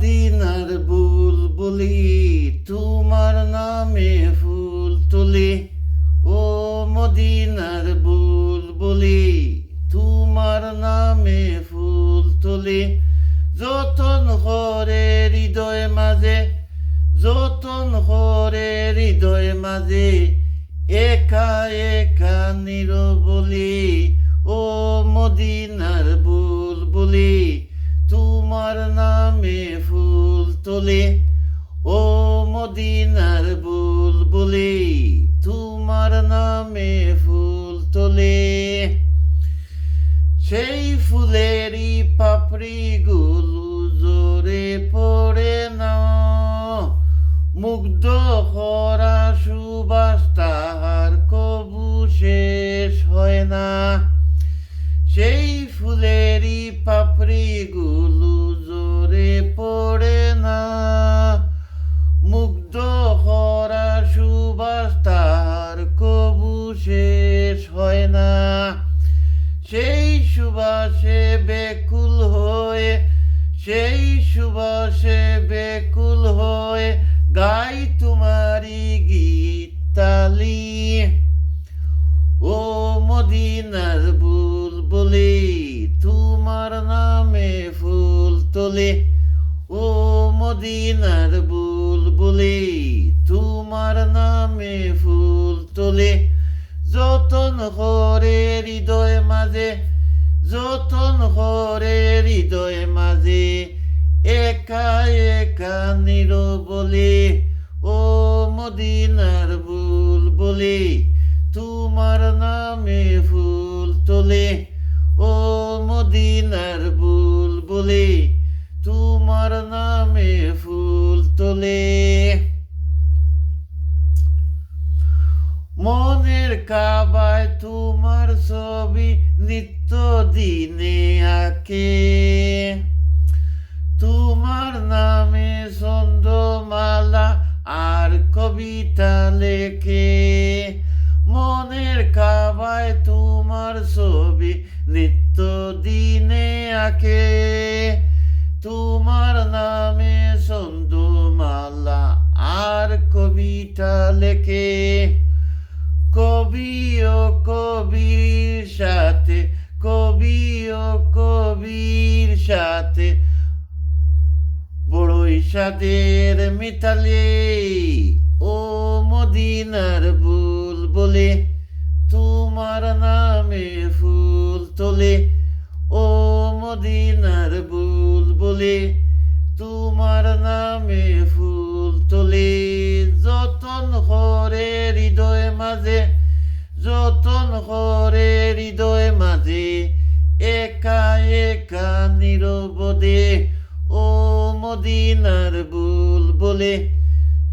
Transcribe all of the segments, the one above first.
মদিনার বুলবুলি তোমার নামে ফুল তুলি। ও মদিনার বুলবুলি তোমার নামে ফুল তুলি। যতন করে হৃদয় মাঝে, যতন করে হৃদয় মাঝে, একা একা নিরবলি। ও মদিনার বুলবুলি তোমার নামে ফুল তোলে। ও মদিনার বুলবুলি তোমার নামে ফুল তোলে। সেই ফুলেরই পাপড়ি গুলো জোরে পড়ে না, মুগ্ধ করা সুবাস তাহার কবু শেষ হয় না। সেই ফুলেরই পাপড়ি গুলো জোরে পড়ে না, মুগ্ধ করা সুবাস তাহার কবু শেষ হয় না। সেই সুবাসে বেকুল হয়ে, সেই সুবাসে বেকুল হয়ে গাই তোমারি গীতালি। ও মদিনার বুলবুলি তোমার নামে ফুল তোলে। ও মদিনার বুলবুলি তোমার নামে ফুল তোলে। যতন করে হৃদয় মাঝে, যতন করে হৃদয় মাঝে, একা একা নিরবলি। ও মদিনার বুলবুলি তোমার নামে ফুল তোলে। ও মদিনার বুলবুলি তোমার নামে ফুল তোলে। মনের কাবায় তোমার ছবি নিত্য দিনে আঁকে, তোমার নামে ছন্দমালা আর কবিতা লেখে। মনের কাবায় তোমার ছবি নিত্য দিনে আঁকে, তোমার নামে ছন্দমালা আর কবিতা লেখে। কবি ও কবির সাথে, কবি ও কবির সাথে বড়ই সাদের মিতালি। ও মদিনার বুলবুলি তোমার নামে ফুল তোলে। ও মদিনার বুলবুলি তোমার নামে ফুল তোলে। যতন করে হৃদয় মাঝে, যতন করে হৃদয় মাঝে, একা একা নিরবদে। ও মদিনার বুলবুলি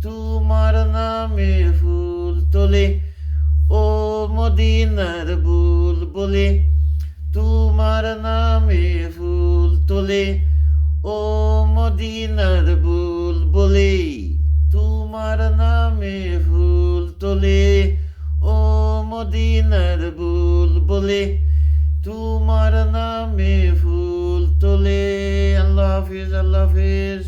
তোমার নামে ফুল তোলে। ও মদিনার বুলবুলি তোমার নামে ফুল তোলে। ও মদিনার বুলবুলি তোমার নামে ফুল তোলে। ও মদিনার বুলবুলি তোমার নামে ফুল তোলে। আল্লাহ হাফিজ, আল্লাহ হাফিজ।